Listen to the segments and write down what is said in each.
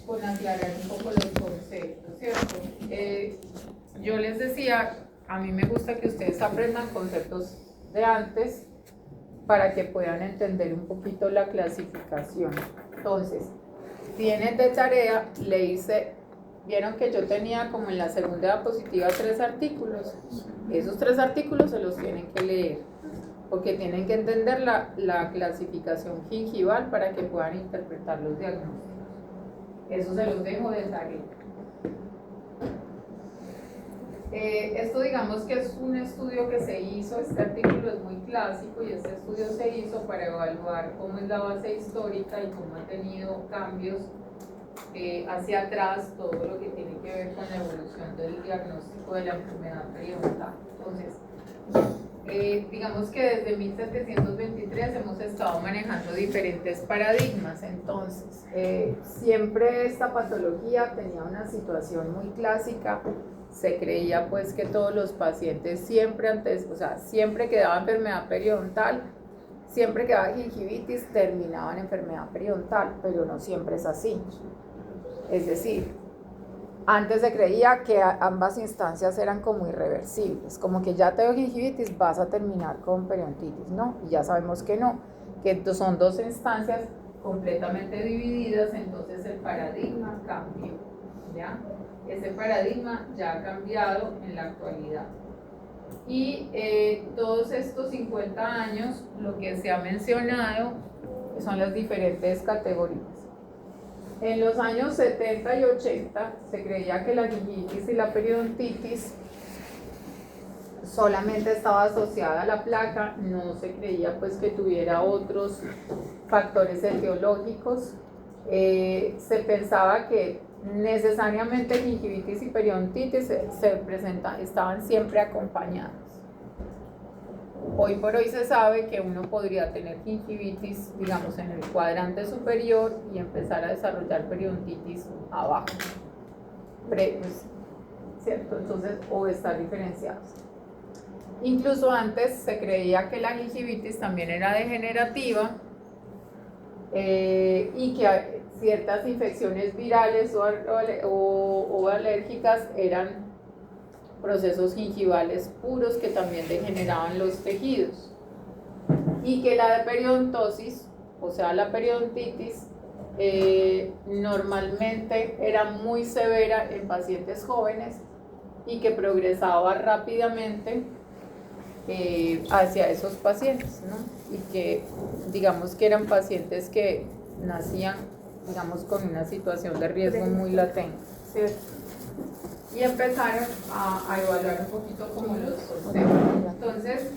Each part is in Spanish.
con aclarar un poco los conceptos, ¿cierto? Yo les decía, a mí me gusta que ustedes aprendan conceptos de antes para que puedan entender un poquito la clasificación. Entonces, tienen de tarea, le hice, vieron que yo tenía como en la segunda diapositiva 3 artículos. Esos 3 artículos se los tienen que leer, porque tienen que entender la clasificación gingival para que puedan interpretar los diagnósticos. Eso se los dejo de tarea. Esto digamos que es un estudio que se hizo, este artículo es muy clásico y este estudio se hizo para evaluar cómo es la base histórica y cómo ha tenido cambios hacia atrás, todo lo que tiene que ver con la evolución del diagnóstico de la enfermedad periodontal. Entonces, digamos que desde 1723 hemos estado manejando diferentes paradigmas. Entonces, siempre esta patología tenía una situación muy clásica. Se creía pues que todos los pacientes siempre siempre que daba enfermedad periodontal, siempre que daba gingivitis, terminaban enfermedad periodontal, pero no siempre es así. Es decir, antes se creía que ambas instancias eran como irreversibles, como que ya te dio gingivitis, vas a terminar con periodontitis, ¿no? Y ya sabemos que no, que son 2 instancias completamente divididas, entonces el paradigma cambió, ¿ya? Ese paradigma ya ha cambiado en la actualidad. Y todos estos 50 años, lo que se ha mencionado son las diferentes categorías. En los años 70 y 80 se creía que la gingivitis y la periodontitis solamente estaba asociada a la placa, no se creía pues que tuviera otros factores etiológicos. Se pensaba que necesariamente gingivitis y periodontitis estaban siempre acompañadas. Hoy por hoy se sabe que uno podría tener gingivitis, digamos, en el cuadrante superior y empezar a desarrollar periodontitis abajo, ¿cierto? Entonces, o estar diferenciados. Incluso antes se creía que la gingivitis también era degenerativa y que ciertas infecciones virales o alérgicas eran procesos gingivales puros que también degeneraban los tejidos, y que la de periodontosis, o sea la periodontitis, normalmente era muy severa en pacientes jóvenes y que progresaba rápidamente hacia esos pacientes, ¿no? Y que digamos que eran pacientes que nacían, digamos, con una situación de riesgo muy latente, ¿cierto? Y empezaron a evaluar un poquito como los conceptos. Entonces,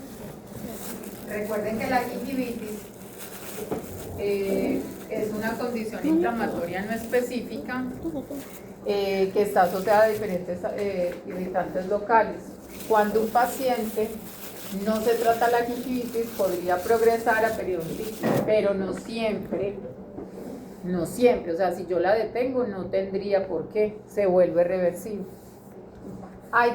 recuerden que la gingivitis es una condición inflamatoria no específica que está asociada a diferentes irritantes locales. Cuando un paciente no se trata la gingivitis, podría progresar a periodontitis, pero no siempre, o sea, si yo la detengo no tendría por qué, se vuelve reversible. Hay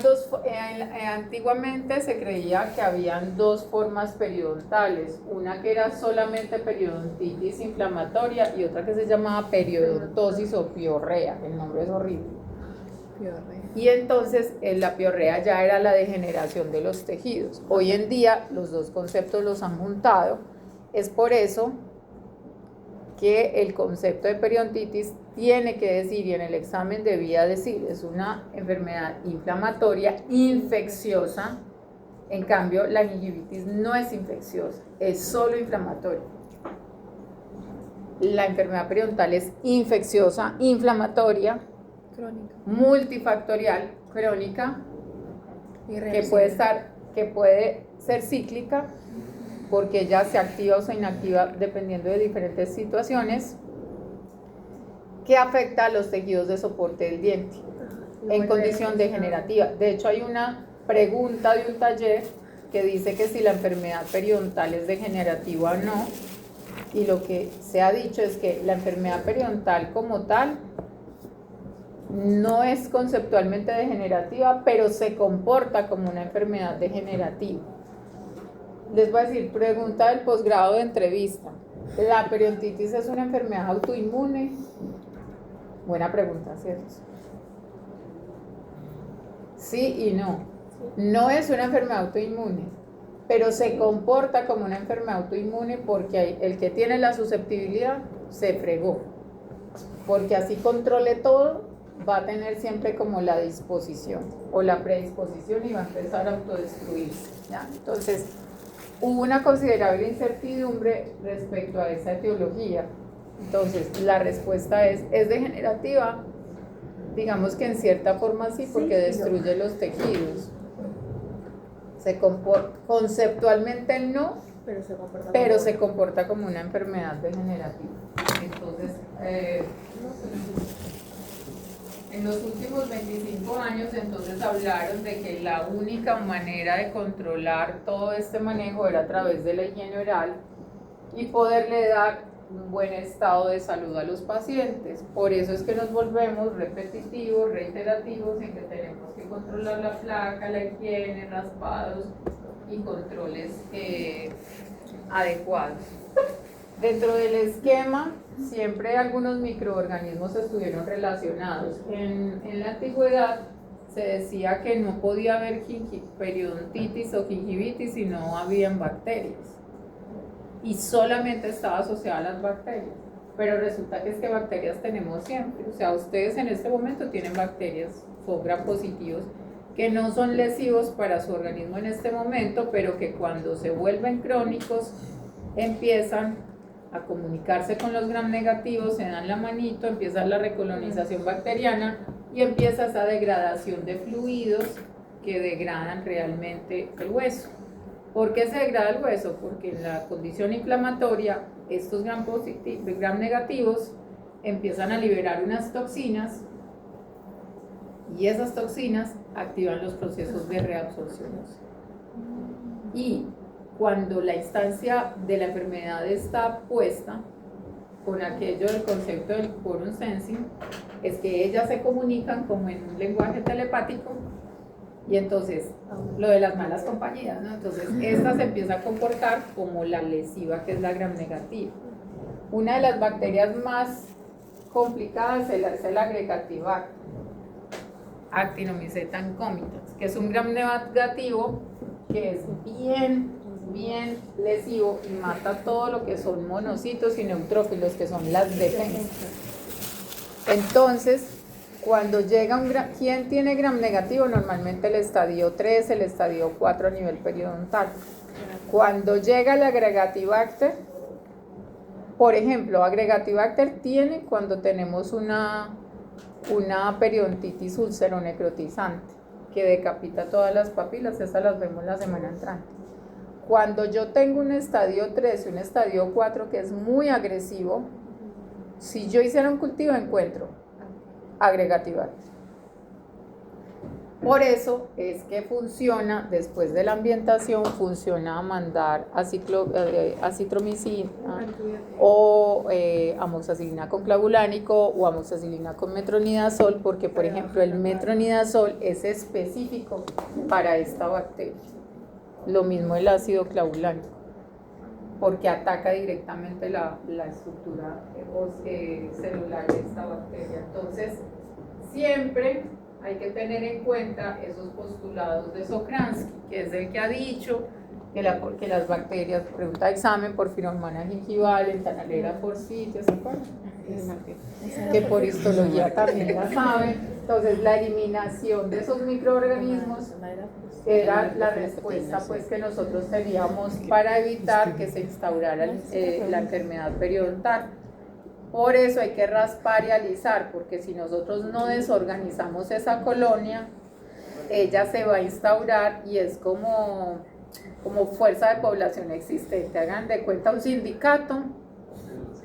antiguamente se creía que habían 2 formas periodontales, una que era solamente periodontitis inflamatoria y otra que se llamaba periodontosis o piorrea, el nombre es horrible. Piorrea. Y entonces la piorrea ya era la degeneración de los tejidos. Hoy en día los 2 conceptos los han juntado, es por eso que el concepto de periodontitis tiene que decir, y en el examen debía decir, es una enfermedad inflamatoria infecciosa. En cambio, la gingivitis no es infecciosa, es solo inflamatoria. La enfermedad periodontal es infecciosa, inflamatoria, crónica, multifactorial, crónica, que puede ser cíclica, porque ella se activa o se inactiva dependiendo de diferentes situaciones, que afecta a los tejidos de soporte del diente en condición degenerativa. De hecho, hay una pregunta de un taller que dice que si la enfermedad periodontal es degenerativa o no, y lo que se ha dicho es que la enfermedad periodontal como tal no es conceptualmente degenerativa, pero se comporta como una enfermedad degenerativa. Les voy a decir, pregunta del posgrado de entrevista. ¿La periodontitis es una enfermedad autoinmune? Buena pregunta, ¿cierto? Sí y no. No es una enfermedad autoinmune, pero se comporta como una enfermedad autoinmune porque el que tiene la susceptibilidad se fregó. Porque así controle todo, va a tener siempre como la disposición o la predisposición y va a empezar a autodestruirse, ¿ya? Entonces, hubo una considerable incertidumbre respecto a esa etiología. Entonces, la respuesta es degenerativa. Digamos que en cierta forma sí, porque destruye los tejidos. Conceptualmente no, pero se comporta como una enfermedad degenerativa. Entonces, en los últimos 25 años, entonces hablaron de que la única manera de controlar todo este manejo era a través de la higiene oral y poderle dar un buen estado de salud a los pacientes. Por eso es que nos volvemos repetitivos, reiterativos en que tenemos que controlar la placa, la higiene, raspados y controles adecuados. Dentro del esquema, siempre algunos microorganismos estuvieron relacionados. En la antigüedad se decía que no podía haber periodontitis o gingivitis si no habían bacterias. Y solamente estaba asociada a las bacterias. Pero resulta que es que bacterias tenemos siempre. O sea, ustedes en este momento tienen bacterias gram positivos que no son lesivos para su organismo en este momento, pero que cuando se vuelven crónicos empiezan a comunicarse con los gram negativos, se dan la manito, empieza la recolonización bacteriana y empieza esa degradación de fluidos que degradan realmente el hueso. ¿Por qué se degrada el hueso? Porque en la condición inflamatoria estos gram negativos empiezan a liberar unas toxinas y esas toxinas activan los procesos de reabsorción. Y cuando la instancia de la enfermedad está puesta con aquello del concepto del quorum sensing, es que ellas se comunican como en un lenguaje telepático y entonces lo de las malas compañías, ¿no? Entonces esta se empieza a comportar como la lesiva, que es la gram negativa. Una de las bacterias más complicadas es el Agregatibacter Actinomycetan comitans, que es un gram negativo que es bien lesivo y mata todo lo que son monocitos y neutrófilos, que son las defensas. Entonces, cuando llega ¿quién tiene gram negativo? Normalmente el estadio 3, el estadio 4 a nivel periodontal. Cuando llega el Agregatibacter, por ejemplo, Agregatibacter tiene cuando tenemos una periodontitis ulceronecrotizante que decapita todas las papilas, esas las vemos la semana entrante. Cuando yo tengo un estadio 3 y un estadio 4 que es muy agresivo, si yo hiciera un cultivo encuentro Agregatibacter. Por eso es que funciona, después de la ambientación, funciona a mandar acitromicina o amoxicilina con clavulánico o amoxicilina con metronidazol, porque por ejemplo el metronidazol es específico para esta bacteria. Lo mismo el ácido clavulánico, porque ataca directamente la estructura celular de esta bacteria. Entonces, siempre hay que tener en cuenta esos postulados de Sokransky, que es el que ha dicho que las bacterias, pregunta de examen, porfiromana gingival, entanalera forsythia, ¿se acuerdan? Que por histología también la saben. Entonces, la eliminación de esos microorganismos era la respuesta pues que nosotros teníamos para evitar que se instaurara la enfermedad periodontal. Por eso hay que raspar y alisar, porque si nosotros no desorganizamos esa colonia, ella se va a instaurar y es como fuerza de población existente. Hagan de cuenta un sindicato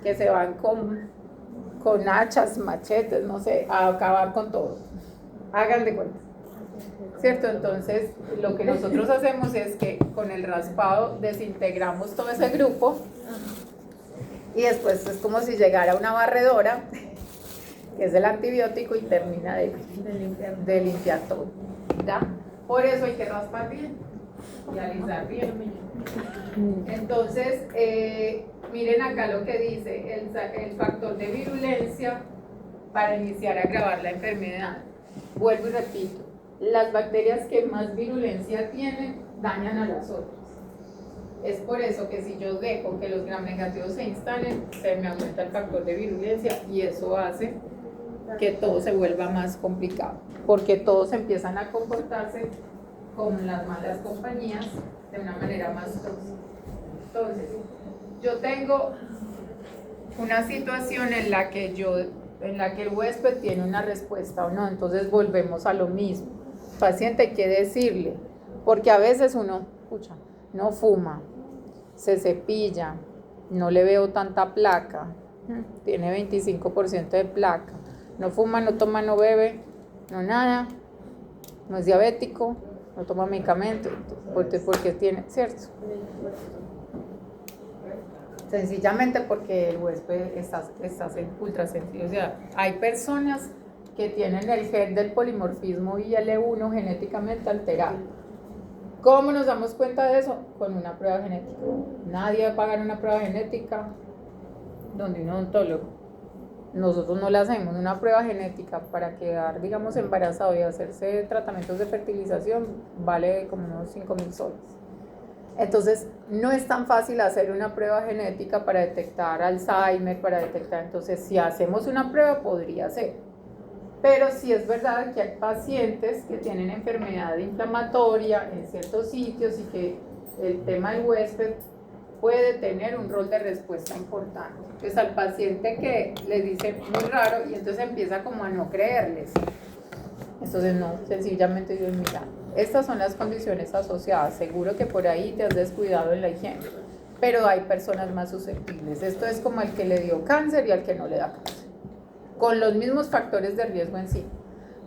que se van con hachas, machetes, no sé, a acabar con todo. Hagan de cuenta. ¿Cierto? Entonces, lo que nosotros hacemos es que con el raspado desintegramos todo ese grupo y después es como si llegara una barredora, que es el antibiótico, y termina de limpiar todo. ¿Ya? Por eso hay que raspar bien y alisar bien. Entonces, miren acá lo que dice, el factor de virulencia para iniciar a agravar la enfermedad. Vuelvo y repito, las bacterias que más virulencia tienen dañan a las otras. Es por eso que si yo dejo que los gram negativos se instalen, se me aumenta el factor de virulencia y eso hace que todo se vuelva más complicado, porque todos empiezan a comportarse como las malas compañías de una manera más tóxica. Entonces, yo tengo una situación en la que el huésped tiene una respuesta o no, entonces volvemos a lo mismo. Paciente, hay que decirle, porque a veces uno, no fuma, se cepilla, no le veo tanta placa, tiene 25% de placa, no fuma, no toma, no bebe, no nada, no es diabético, no toma medicamentos, porque tiene, ¿cierto? Sencillamente porque el huésped está ultra sensible. O sea, hay personas que tienen el gen del polimorfismo IL1 genéticamente alterado. ¿Cómo nos damos cuenta de eso? Con una prueba genética. Nadie va a pagar una prueba genética donde un odontólogo. Nosotros no la hacemos. Una prueba genética para quedar, digamos, embarazado y hacerse tratamientos de fertilización vale como unos 5.000 soles. Entonces, no es tan fácil hacer una prueba genética para detectar Alzheimer, entonces, si hacemos una prueba, podría ser. Pero sí es verdad que hay pacientes que tienen enfermedad inflamatoria en ciertos sitios y que el tema del huésped puede tener un rol de respuesta importante. Entonces, al paciente que le dice muy raro y entonces empieza como a no creerles. Entonces, no, sencillamente Dios, mira, estas son las condiciones asociadas, seguro que por ahí te has descuidado en la higiene, pero hay personas más susceptibles. Esto es como al que le dio cáncer y al que no le da cáncer, con los mismos factores de riesgo en sí,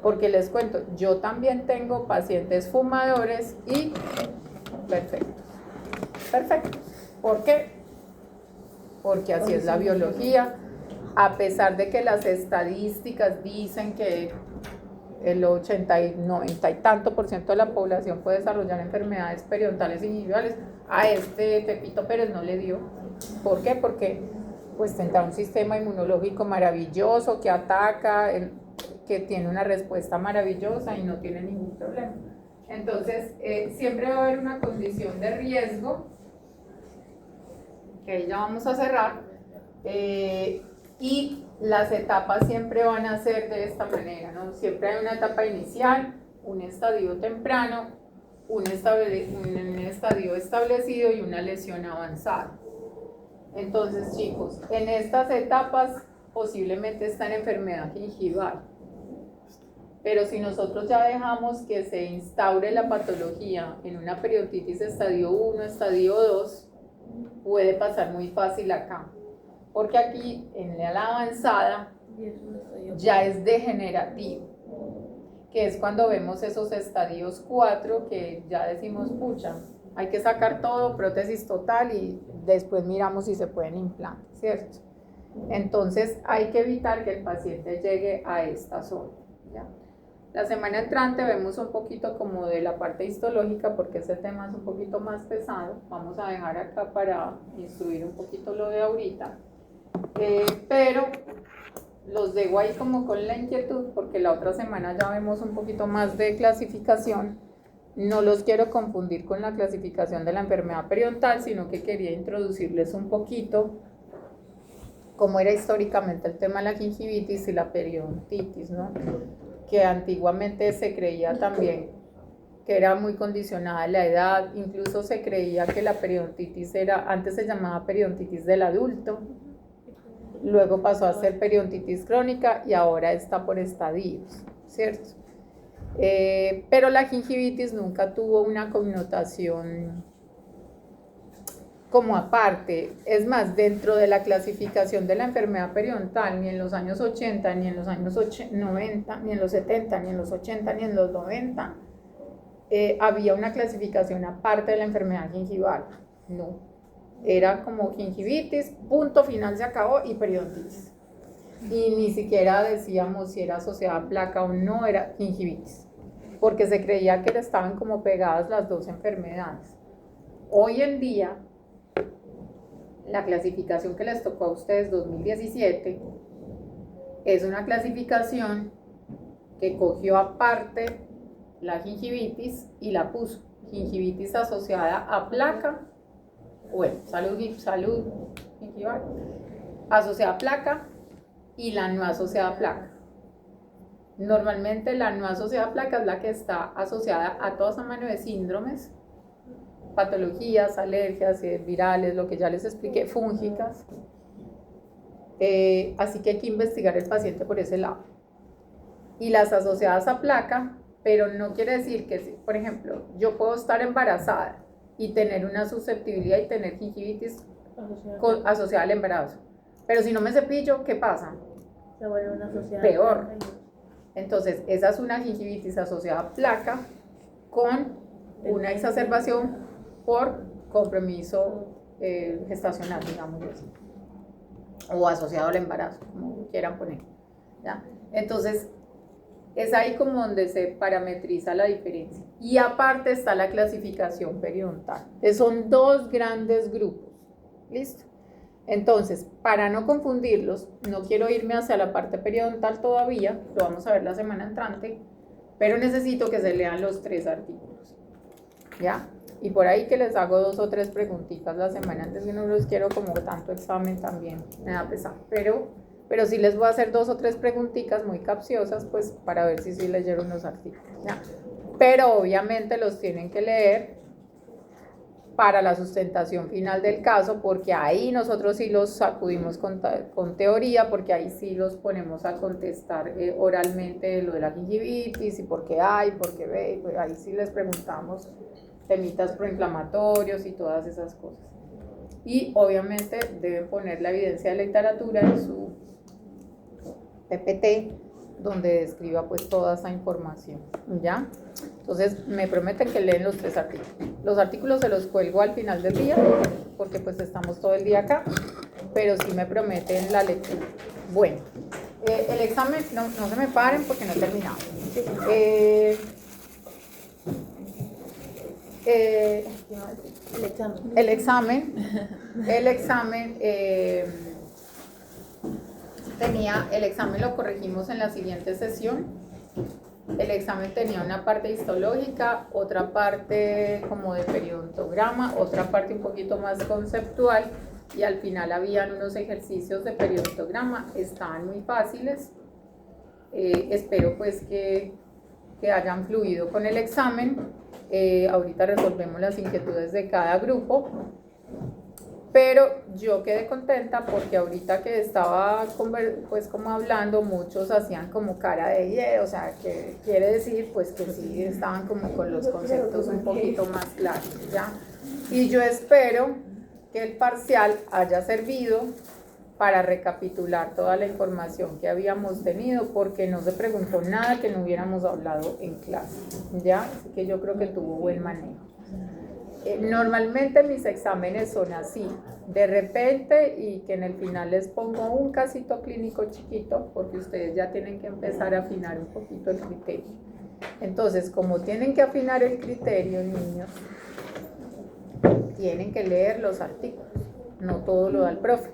porque les cuento, yo también tengo pacientes fumadores y perfectos. ¿Por qué? Porque así es la biología, a pesar de que las estadísticas dicen que el 80 y 90 y tanto por ciento de la población puede desarrollar enfermedades periodontales individuales, a este Pepito Pérez no le dio. ¿Por qué? Porque pues tendrá un sistema inmunológico maravilloso que ataca, que tiene una respuesta maravillosa y no tiene ningún problema. Entonces, siempre va a haber una condición de riesgo, que ahí ya vamos a cerrar, y las etapas siempre van a ser de esta manera, ¿no? Siempre hay una etapa inicial, un estadio temprano, un estadio establecido y una lesión avanzada. Entonces, chicos, en estas etapas posiblemente está en enfermedad gingival. Pero si nosotros ya dejamos que se instaure la patología en una periodontitis estadio 1, estadio 2, puede pasar muy fácil acá. Porque aquí, en la avanzada, ya es degenerativo, que es cuando vemos esos estadios 4 que ya decimos, pucha, hay que sacar todo, prótesis total y después miramos si se pueden implantar, ¿cierto? Entonces hay que evitar que el paciente llegue a esta zona, ¿ya? La semana entrante vemos un poquito como de la parte histológica porque ese tema es un poquito más pesado. Vamos a dejar acá para instruir un poquito lo de ahorita. Pero los dejo ahí como con la inquietud porque la otra semana ya vemos un poquito más de clasificación. No los quiero confundir con la clasificación de la enfermedad periodontal, sino que quería introducirles un poquito cómo era históricamente el tema de la gingivitis y la periodontitis, ¿no? Que antiguamente se creía también que era muy condicionada a la edad, incluso se creía que la periodontitis antes se llamaba periodontitis del adulto, luego pasó a ser periodontitis crónica y ahora está por estadios, ¿cierto? Pero la gingivitis nunca tuvo una connotación como aparte. Es más, dentro de la clasificación de la enfermedad periodontal, ni en los años 80, ni en los años 90, ni en los 70, ni en los 80, ni en los 90, había una clasificación aparte de la enfermedad gingival. No, era como gingivitis, punto final, se acabó, y periodontitis. Y ni siquiera decíamos si era asociada a placa o no, era gingivitis, porque se creía que estaban como pegadas las dos enfermedades. Hoy en día, la clasificación que les tocó a ustedes 2017 es una clasificación que cogió aparte la gingivitis y la puso gingivitis asociada a placa, bueno, salud gingival, asociada a placa y la no asociada a placa. Normalmente la no asociada a placa es la que está asociada a toda esa mano de síndromes, patologías, alergias, virales, lo que ya les expliqué, fúngicas. Así que hay que investigar el paciente por ese lado. Y las asociadas a placa, pero no quiere decir que, por ejemplo, yo puedo estar embarazada y tener una susceptibilidad y tener gingivitis asociada al embarazo. Pero si no me cepillo, ¿qué pasa? Se vuelve una asociada. Peor. Entonces, esa es una gingivitis asociada a placa con una exacerbación por compromiso gestacional, digamos así, o asociado al embarazo, como quieran poner, ¿ya? Entonces, es ahí como donde se parametriza la diferencia. Y aparte está la clasificación periodontal. Son dos grandes grupos, ¿listo? Entonces, para no confundirlos, no quiero irme hacia la parte periodontal todavía, lo vamos a ver la semana entrante, pero necesito que se lean los 3 artículos, ¿ya? Y por ahí que les hago 2 o 3 preguntitas la semana antes, que no los quiero como tanto examen también, me da pesar, pero sí les voy a hacer 2 o 3 preguntitas muy capciosas, pues para ver si sí leyeron los artículos, ¿ya? Pero obviamente los tienen que leer para la sustentación final del caso, porque ahí nosotros sí los sacudimos con teoría, porque ahí sí los ponemos a contestar oralmente lo de la gingivitis, y por qué hay, por qué ve, pues ahí sí les preguntamos temitas proinflamatorios y todas esas cosas. Y obviamente deben poner la evidencia de la literatura en su PPT, donde describa pues toda esa información, ¿ya? Entonces me prometen que leen los 3 artículos. Los artículos se los cuelgo al final del día, porque pues estamos todo el día acá, pero sí me prometen la lectura. Bueno, el examen, no se me paren porque no he terminado. El examen lo corregimos en la siguiente sesión. El examen tenía una parte histológica, otra parte como de periodontograma, otra parte un poquito más conceptual, y al final habían unos ejercicios de periodontograma, estaban muy fáciles. Espero pues que hayan fluido con el examen. Ahorita resolvemos las inquietudes de cada grupo, pero yo quedé contenta porque ahorita que estaba pues como hablando, muchos hacían como cara de o sea, que quiere decir pues que sí estaban como con los conceptos un poquito más claros, ¿ya? Y yo espero que el parcial haya servido para recapitular toda la información que habíamos tenido, porque no se preguntó nada que no hubiéramos hablado en clase, ¿ya? Así que yo creo que tuvo buen manejo. Normalmente mis exámenes son así, de repente, y que en el final les pongo un casito clínico chiquito, porque ustedes ya tienen que empezar a afinar un poquito el criterio. Entonces, como tienen que afinar el criterio, niños, tienen que leer los artículos, no todo lo da el profe,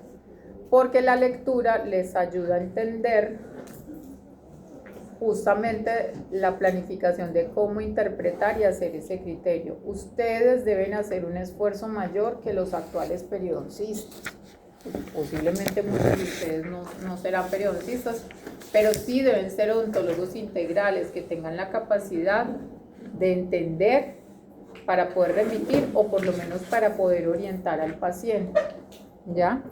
porque la lectura les ayuda a entender justamente la planificación de cómo interpretar y hacer ese criterio. Ustedes deben hacer un esfuerzo mayor que los actuales periodoncistas. Posiblemente muchos de ustedes no serán periodoncistas, pero sí deben ser odontólogos integrales que tengan la capacidad de entender para poder remitir, o por lo menos para poder orientar al paciente, ¿ya?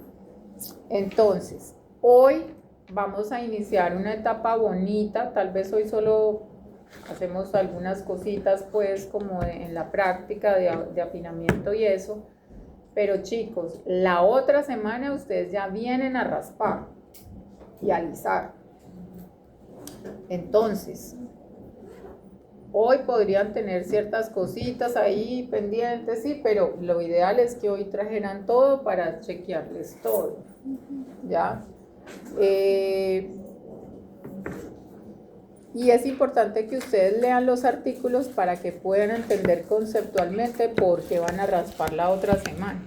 Entonces, hoy vamos a iniciar una etapa bonita. Tal vez hoy solo hacemos algunas cositas pues como en la práctica de afinamiento y eso, pero chicos, la otra semana ustedes ya vienen a raspar y a alisar. Entonces, hoy podrían tener ciertas cositas ahí pendientes, sí, pero lo ideal es que hoy trajeran todo para chequearles todo, ¿ya? Y es importante que ustedes lean los artículos para que puedan entender conceptualmente por qué van a raspar la otra semana.